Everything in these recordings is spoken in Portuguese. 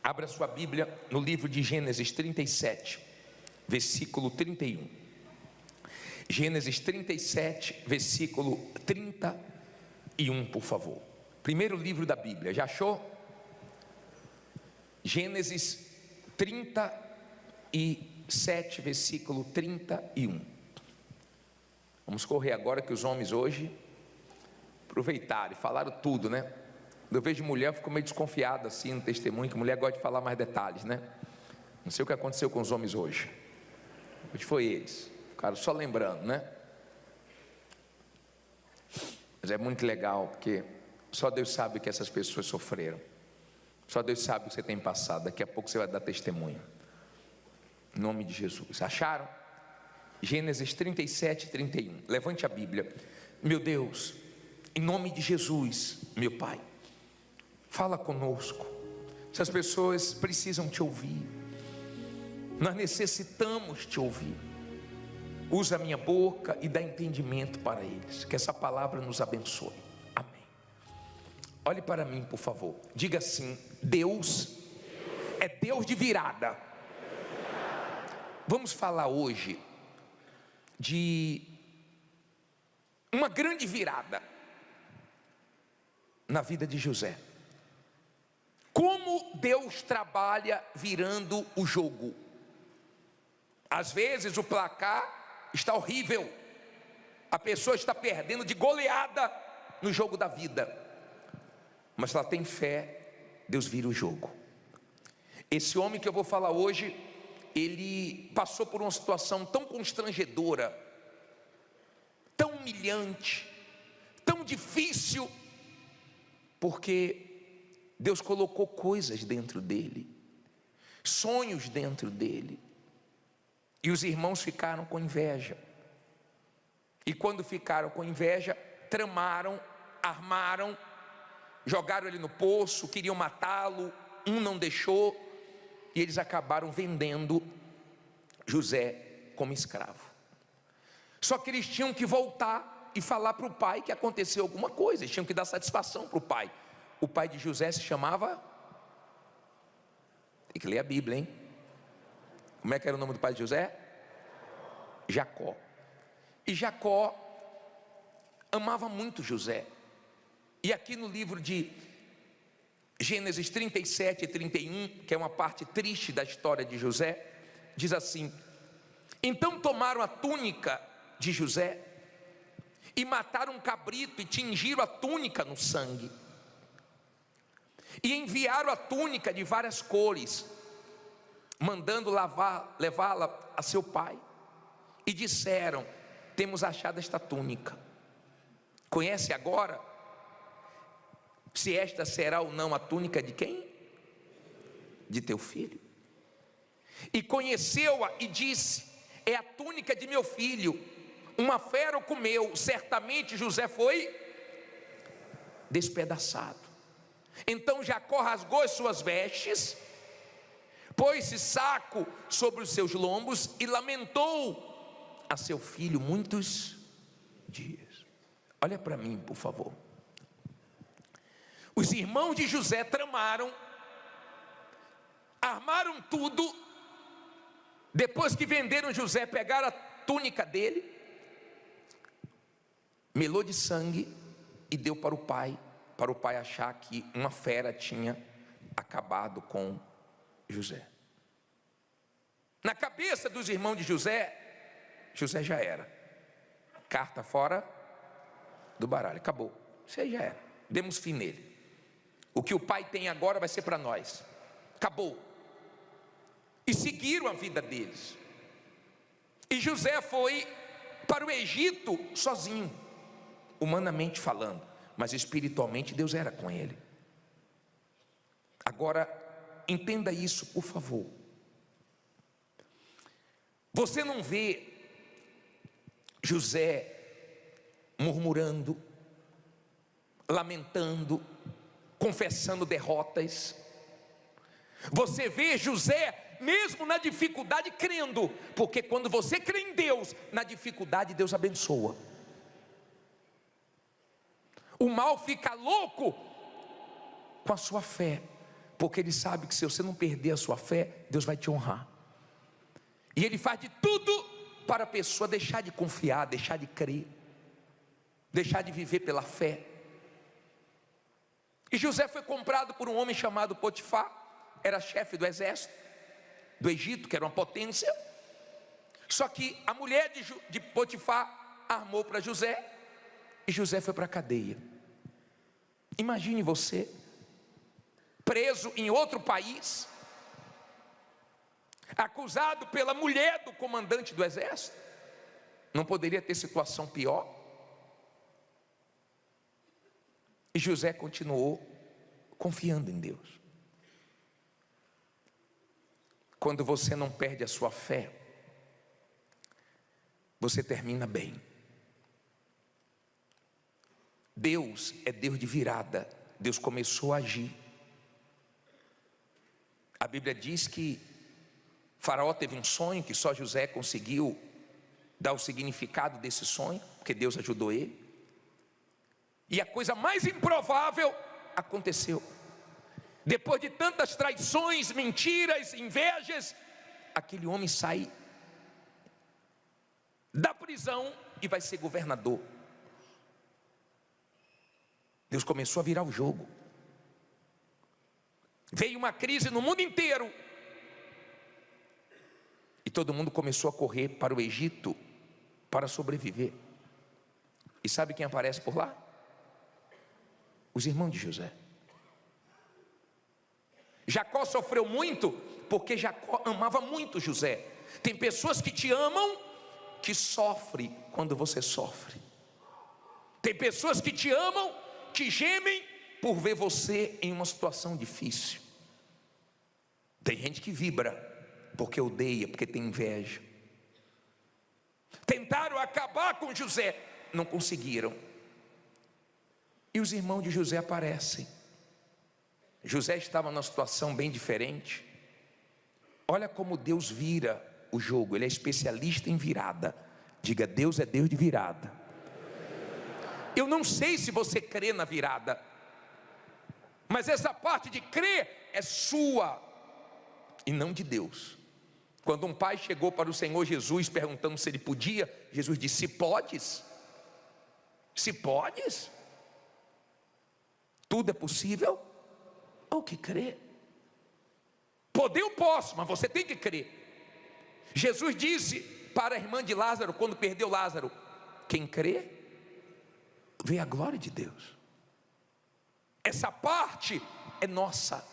Abra sua Bíblia no livro de Gênesis 37, versículo 31. Gênesis 37, versículo 31, por favor. Primeiro livro da Bíblia, já achou? Gênesis 37, versículo 31. Vamos correr agora, que os homens hoje aproveitaram e falaram tudo, né? Quando eu vejo mulher, eu fico meio desconfiado assim no testemunho, que mulher gosta de falar mais detalhes, né? Não sei o que aconteceu com os homens hoje. Hoje foi eles, ficaram só lembrando, né? Mas é muito legal, porque só Deus sabe o que essas pessoas sofreram. Só Deus sabe o que você tem passado. Daqui a pouco você vai dar testemunho. Em nome de Jesus. Acharam? Gênesis 37, 31. Levante a Bíblia. Meu Deus, em nome de Jesus, meu Pai, fala conosco. Essas pessoas precisam te ouvir. Nós necessitamos te ouvir. Usa a minha boca e dá entendimento para eles. Que essa palavra nos abençoe. Amém. Olhe para mim, por favor. Diga assim: Deus é Deus de virada. Vamos falar hoje de uma grande virada na vida de José. Como Deus trabalha virando o jogo. Às vezes o placar está horrível, a pessoa está perdendo de goleada no jogo da vida, mas se ela tem fé, Deus vira o jogo. Esse homem que eu vou falar hoje, ele passou por uma situação tão constrangedora, tão humilhante, tão difícil, porque Deus colocou coisas dentro dele, sonhos dentro dele, e os irmãos ficaram com inveja. E quando ficaram com inveja, tramaram, armaram, jogaram ele no poço, queriam matá-lo, um não deixou, e eles acabaram vendendo José como escravo. Só que eles tinham que voltar e falar para o pai que aconteceu alguma coisa, eles tinham que dar satisfação para o pai. O pai de José se chamava, tem que ler a Bíblia, hein? Como é que era o nome do pai de José? Jacó. E Jacó amava muito José. E aqui no livro de Gênesis 37 e 31, que é uma parte triste da história de José, diz assim: então tomaram a túnica de José e mataram um cabrito e tingiram a túnica no sangue, e enviaram a túnica de várias cores, mandando levá-la a seu pai, e disseram: temos achado esta túnica, conhece agora se esta será ou não a túnica de quem? De teu filho. E conheceu-a e disse: é a túnica de meu filho, uma fera o comeu. Certamente José foi despedaçado. Então Jacó rasgou as suas vestes, pôs-se saco sobre os seus lombos e lamentou a seu filho muitos dias. Olha para mim, por favor. Os irmãos de José tramaram, armaram tudo. Depois que venderam José, pegaram a túnica dele, melou de sangue e deu para o pai achar que uma fera tinha acabado com José. Na cabeça dos irmãos de José, José já era carta fora do baralho, acabou, isso aí já era, demos fim nele. O que o pai tem agora vai ser para nós, acabou. E seguiram a vida deles. E José foi para o Egito sozinho, humanamente falando, mas espiritualmente Deus era com ele. Agora entenda isso, por favor. Você não vê José murmurando, lamentando, confessando derrotas. Você vê José mesmo na dificuldade crendo, porque quando você crê em Deus, na dificuldade Deus abençoa. O mal fica louco com a sua fé, porque ele sabe que se você não perder a sua fé, Deus vai te honrar. E ele faz de tudo para a pessoa deixar de confiar, deixar de crer, deixar de viver pela fé. E José foi comprado por um homem chamado Potifar, era chefe do exército do Egito, que era uma potência. Só que a mulher de Potifar armou para José, e José foi para a cadeia. Imagine você, preso em outro país, acusado pela mulher do comandante do exército. Não poderia ter situação pior? E José continuou confiando em Deus. Quando você não perde a sua fé, você termina bem. Deus é Deus de virada. Deus começou a agir. A Bíblia diz que Faraó teve um sonho que só José conseguiu dar o significado desse sonho, porque Deus ajudou ele. E a coisa mais improvável aconteceu. Depois de tantas traições, mentiras, invejas, aquele homem sai da prisão e vai ser governador. Deus começou a virar o jogo. Veio uma crise no mundo inteiro, e todo mundo começou a correr para o Egito para sobreviver. E sabe quem aparece por lá? Os irmãos de José. Jacó sofreu muito, porque Jacó amava muito José. Tem pessoas que te amam, que sofrem quando você sofre. Tem pessoas que te amam, que gemem por ver você em uma situação difícil. Tem gente que vibra porque odeia, porque tem inveja. Tentaram acabar com José, não conseguiram. E os irmãos de José aparecem. José estava numa situação bem diferente. Olha como Deus vira o jogo. Ele é especialista em virada. Diga: Deus é Deus de virada. Eu não sei se você crê na virada, mas essa parte de crer é sua e não de Deus. Quando um pai chegou para o Senhor Jesus perguntando se ele podia, Jesus disse: se podes, se podes, tudo é possível ao que crê. Poder eu posso, mas você tem que crer. Jesus disse para a irmã de Lázaro, quando perdeu Lázaro: quem crê, vê a glória de Deus. Essa parte é nossa.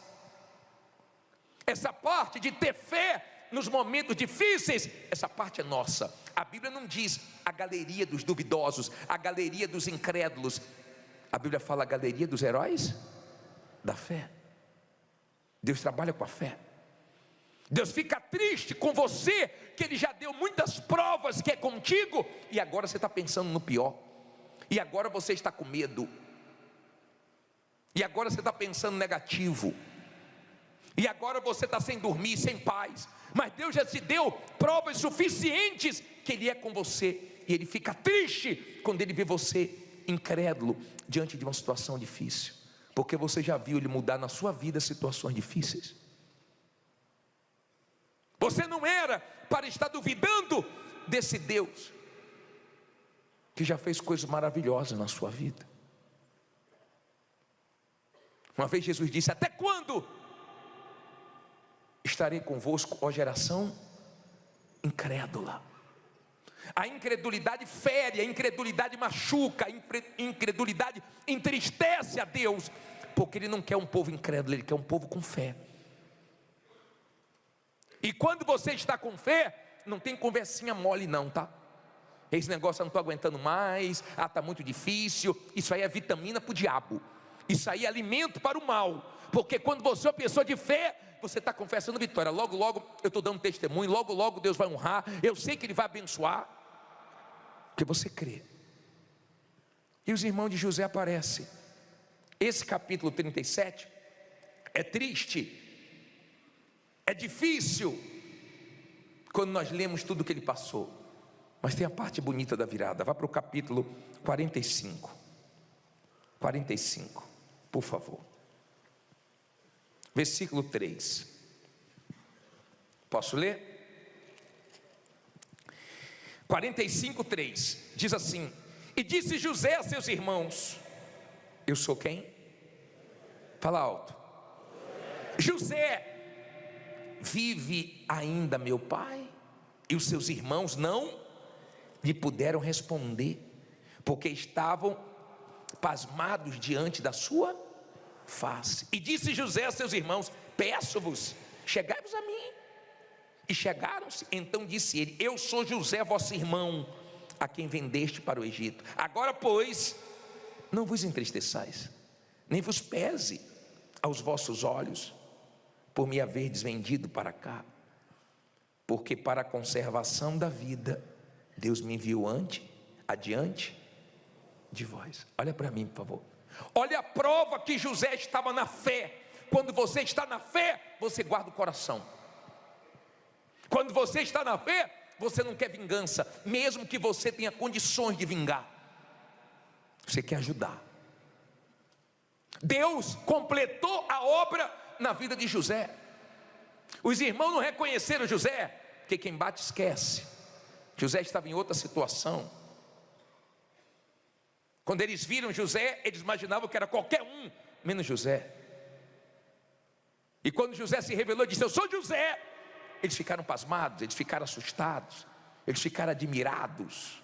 Essa parte de ter fé nos momentos difíceis, essa parte é nossa. A Bíblia não diz a galeria dos duvidosos, a galeria dos incrédulos. A Bíblia fala a galeria dos heróis da fé. Deus trabalha com a fé. Deus fica triste com você, que Ele já deu muitas provas que é contigo, e agora você está pensando no pior. E agora você está com medo. E agora você está pensando negativo. E agora você está sem dormir, sem paz. Mas Deus já te deu provas suficientes que Ele é com você. E Ele fica triste quando Ele vê você incrédulo diante de uma situação difícil. Porque você já viu Ele mudar na sua vida situações difíceis. Você não era para estar duvidando desse Deus que já fez coisas maravilhosas na sua vida. Uma vez Jesus disse: até quando estarei convosco, ó geração incrédula? A incredulidade fere, a incredulidade machuca, a incredulidade entristece a Deus, porque Ele não quer um povo incrédulo, Ele quer um povo com fé. E quando você está com fé, não tem conversinha mole não, tá? Esse negócio eu não estou aguentando mais, está muito difícil. Isso aí é vitamina para o diabo. Isso aí é alimento para o mal. Porque quando você é uma pessoa de fé, você está confessando vitória. Logo, logo eu estou dando testemunho. Logo, logo Deus vai honrar. Eu sei que Ele vai abençoar, porque você crê. E os irmãos de José aparecem. Esse capítulo 37 é triste, é difícil quando nós lemos tudo o que ele passou, mas tem a parte bonita da virada. Vá para o capítulo 45, por favor. versículo 3. Posso ler? 45:3 diz assim: e disse José a seus irmãos: eu sou quem? Fala alto. José, vive ainda meu pai? E os seus irmãos não lhe puderam responder, porque estavam pasmados diante da sua face. E disse José a seus irmãos: peço-vos, chegai-vos a mim. E chegaram-se. Então disse ele: eu sou José, vosso irmão, a quem vendeste para o Egito. Agora, pois, não vos entristeçais, nem vos pese aos vossos olhos, por me haverdes vendido para cá, porque para a conservação da vida Deus me enviou adiante de vós. Olha para mim, por favor. Olha a prova que José estava na fé. Quando você está na fé, você guarda o coração. Quando você está na fé, você não quer vingança, mesmo que você tenha condições de vingar. Você quer ajudar. Deus completou a obra na vida de José. Os irmãos não reconheceram José, porque quem bate esquece. José estava em outra situação. Quando eles viram José, eles imaginavam que era qualquer um, menos José. E quando José se revelou e disse: eu sou José, eles ficaram pasmados, eles ficaram assustados, eles ficaram admirados.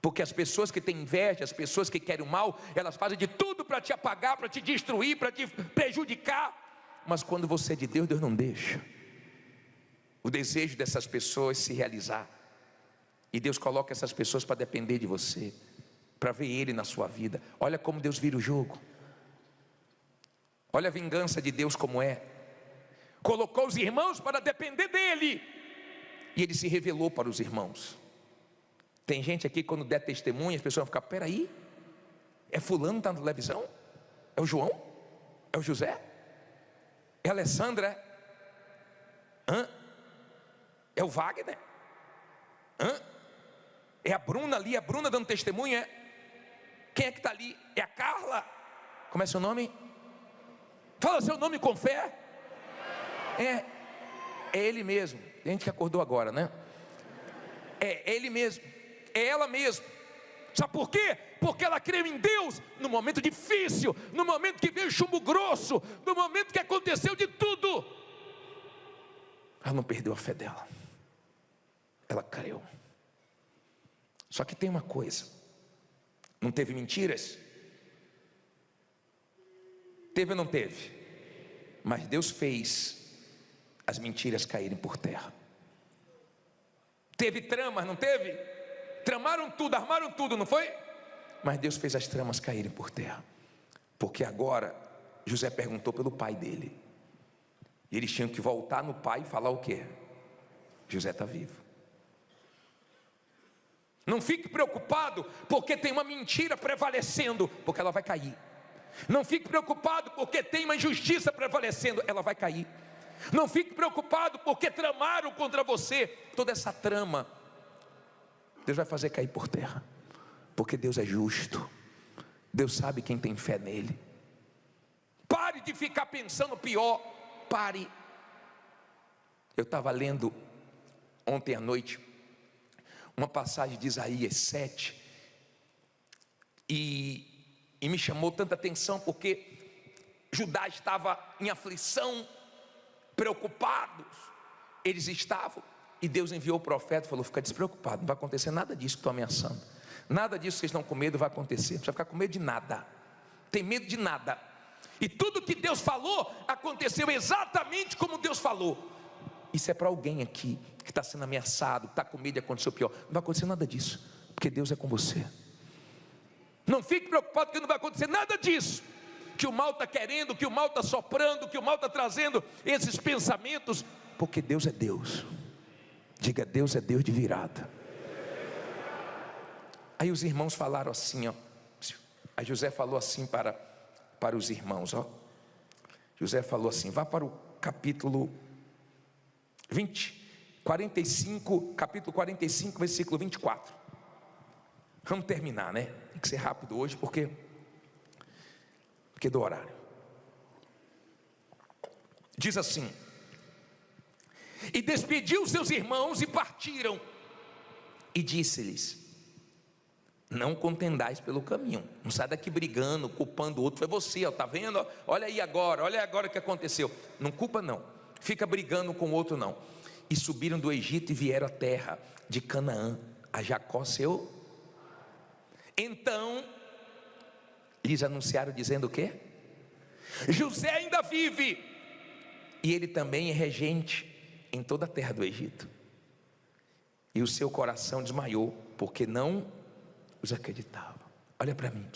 Porque as pessoas que têm inveja, as pessoas que querem o mal, elas fazem de tudo para te apagar, para te destruir, para te prejudicar. Mas quando você é de Deus, Deus não deixa o desejo dessas pessoas se realizar. E Deus coloca essas pessoas para depender de você, para ver Ele na sua vida. Olha como Deus vira o jogo. Olha a vingança de Deus como é. Colocou os irmãos para depender dele, e ele se revelou para os irmãos. Tem gente aqui, quando der testemunha, as pessoas vão ficar: peraí, é fulano que está na televisão? É o João? É o José? É a Alessandra? É o Wagner? É a Bruna ali, a Bruna dando testemunha? Quem é que está ali? É a Carla? Como é seu nome? Fala seu nome com fé. É ele mesmo. Tem gente que acordou agora, né? É ele mesmo, é ela mesmo. Sabe por quê? Porque ela creu em Deus no momento difícil, no momento que veio chumbo grosso, no momento que aconteceu de tudo. Ela não perdeu a fé dela, ela creu. Só que tem uma coisa: não teve mentiras? Teve ou não teve? Mas Deus fez as mentiras caírem por terra. Teve tramas, não teve? Tramaram tudo, armaram tudo, não foi? Mas Deus fez as tramas caírem por terra. Porque agora José perguntou pelo pai dele, e eles tinham que voltar no pai e falar o quê? José está vivo. Não fique preocupado porque tem uma mentira prevalecendo, porque ela vai cair. Não fique preocupado porque tem uma injustiça prevalecendo, ela vai cair. Não fique preocupado porque tramaram contra você. Toda essa trama Deus vai fazer cair por terra, porque Deus é justo. Deus sabe quem tem fé nele. Pare de ficar pensando pior. Pare. Eu estava lendo ontem à noite uma passagem de Isaías 7 e me chamou tanta atenção, porque Judá estava em aflição, preocupados, eles estavam, e Deus enviou o profeta e falou: fica despreocupado, não vai acontecer nada disso que estou ameaçando, nada disso que vocês estão com medo vai acontecer, não precisa ficar com medo de nada, tem medo de nada. E tudo que Deus falou aconteceu exatamente como Deus falou. Isso é para alguém aqui que está sendo ameaçado, que está com medo de acontecer o pior. Não vai acontecer nada disso, porque Deus é com você. Não fique preocupado que não vai acontecer nada disso que o mal está querendo, que o mal está soprando, que o mal está trazendo esses pensamentos, porque Deus é Deus. Diga: Deus é Deus de virada. Aí os irmãos falaram assim, ó. Aí José falou assim para os irmãos, ó. José falou assim: vá para o capítulo 45, capítulo 45, versículo 24. Vamos terminar, né? Tem que ser rápido hoje, porque do horário. Diz assim: e despediu seus irmãos e partiram, e disse-lhes: não contendais pelo caminho, não sai daqui brigando, culpando o outro. Foi você, ó, tá vendo? Olha aí agora, olha agora o que aconteceu. Não culpa não, fica brigando com o outro não. E subiram do Egito e vieram à terra de Canaã, a Jacó seu. Então lhes anunciaram dizendo o quê? José ainda vive, e ele também é regente em toda a terra do Egito. E o seu coração desmaiou, porque não os acreditava. Olha para mim,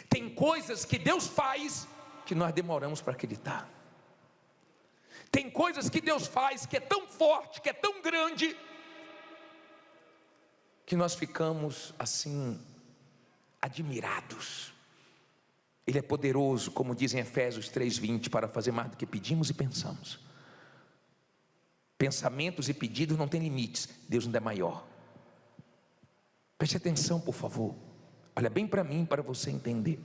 tem coisas que Deus faz que nós demoramos para acreditar. Tem coisas que Deus faz que é tão forte, que é tão grande, que nós ficamos assim admirados. Ele é poderoso, como diz em Efésios 3:20, para fazer mais do que pedimos e pensamos. Pensamentos e pedidos não têm limites, Deus ainda é maior. Preste atenção, por favor. Olha bem para mim, para você entender.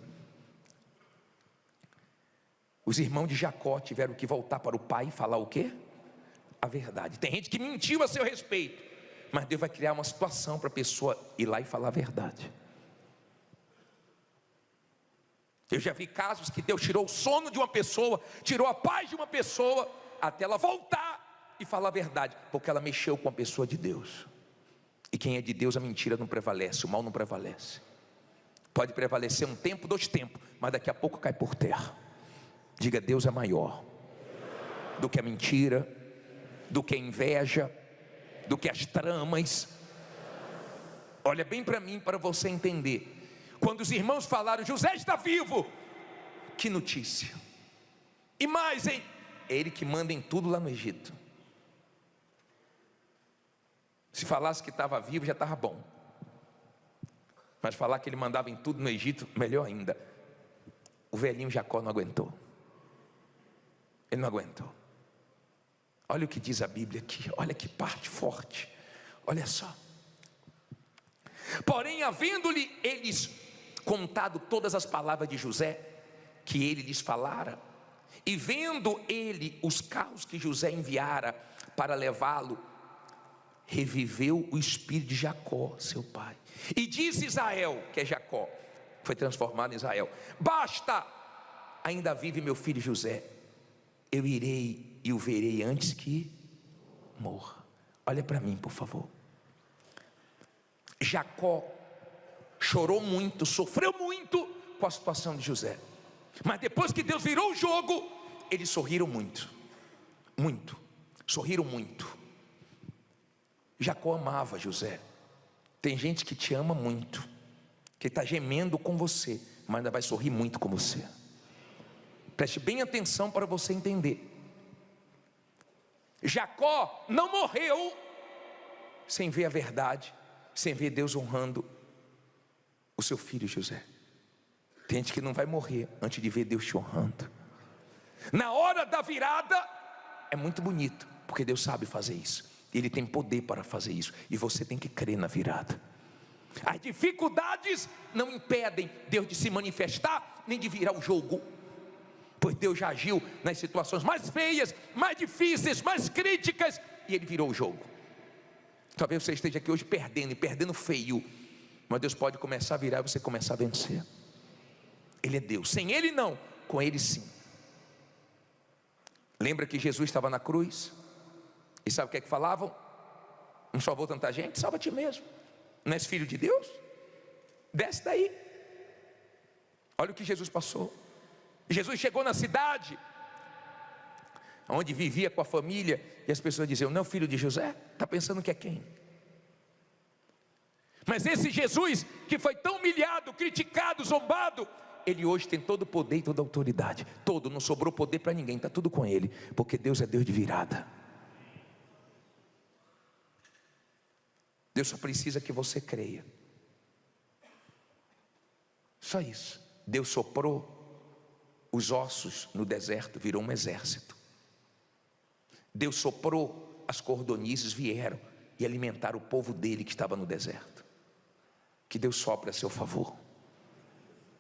Os irmãos de Jacó tiveram que voltar para o pai e falar o quê? A verdade. Tem gente que mentiu a seu respeito, mas Deus vai criar uma situação para a pessoa ir lá e falar a verdade. Eu já vi casos que Deus tirou o sono de uma pessoa, tirou a paz de uma pessoa, até ela voltar e falar a verdade, porque ela mexeu com a pessoa de Deus. E quem é de Deus, a mentira não prevalece, o mal não prevalece. Pode prevalecer um tempo, 2 tempos, mas daqui a pouco cai por terra. Diga: Deus é maior do que a mentira, do que a inveja, do que as tramas. Olha bem para mim, para você entender. Quando os irmãos falaram: José está vivo, que notícia. E mais, hein? É ele que manda em tudo lá no Egito. Se falasse que estava vivo, já estava bom. Mas falar que ele mandava em tudo no Egito, melhor ainda. O velhinho Jacó não aguentou. Ele não aguentou. Olha o que diz a Bíblia aqui. Olha que parte forte. Olha só. Porém, havendo-lhe eles contado todas as palavras de José, que ele lhes falara, e vendo ele os carros que José enviara para levá-lo, reviveu o espírito de Jacó, seu pai. E disse Israel, que é Jacó, foi transformado em Israel: basta, ainda vive meu filho José, eu irei e o verei antes que morra. Olha para mim, por favor. Jacó chorou muito, sofreu muito com a situação de José, mas depois que Deus virou o jogo, eles sorriram muito, muito, sorriram muito. Jacó amava José. Tem gente que te ama muito, que está gemendo com você, mas ainda vai sorrir muito com você. Preste bem atenção para você entender. Jacó não morreu sem ver a verdade, sem ver Deus honrando o seu filho José. Tem gente que não vai morrer antes de ver Deus te honrando. Na hora da virada é muito bonito, porque Deus sabe fazer isso. Ele tem poder para fazer isso, e você tem que crer na virada. As dificuldades não impedem Deus de se manifestar, nem de virar o jogo, pois Deus já agiu nas situações mais feias, mais difíceis, mais críticas, e Ele virou o jogo. Talvez você esteja aqui hoje perdendo, e perdendo feio, mas Deus pode começar a virar e você começar a vencer. Ele é Deus, sem Ele não, com Ele sim. Lembra que Jesus estava na cruz? E sabe o que é que falavam? Não salvou tanta gente? Salva a ti mesmo. Não és filho de Deus? Desce daí. Olha o que Jesus passou. Jesus chegou na cidade onde vivia com a família, e as pessoas diziam: não é o filho de José? Está pensando que é quem? Mas esse Jesus que foi tão humilhado, criticado, zombado, Ele hoje tem todo o poder e toda a autoridade. Todo, não sobrou poder para ninguém, está tudo com Ele, porque Deus é Deus de virada. Deus só precisa que você creia. Só isso. Deus soprou os ossos no deserto, virou um exército. Deus soprou, as cordonizes vieram e alimentaram o povo dele que estava no deserto. Que Deus sopre a seu favor.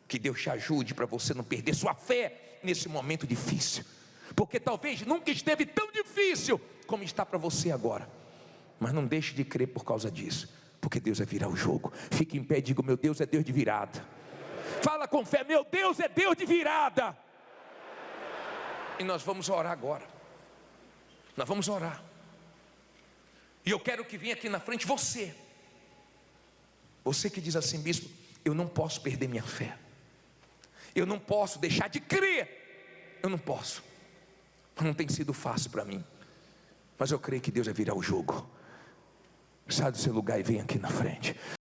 Que Deus te ajude para você não perder sua fé nesse momento difícil. porque talvez nunca esteve tão difícil como está para você agora. Mas não deixe de crer por causa disso, porque Deus vai virar o jogo. Fique em pé e diga: meu Deus é Deus de virada. Fala com fé: meu Deus é Deus de virada. E nós vamos orar agora. Nós vamos orar. E eu quero que venha aqui na frente você que diz assim: bispo, eu não posso perder minha fé, eu não posso deixar de crer, eu não posso, não tem sido fácil para mim, mas eu creio que Deus vai virar o jogo. Sai do seu lugar e vem aqui na frente.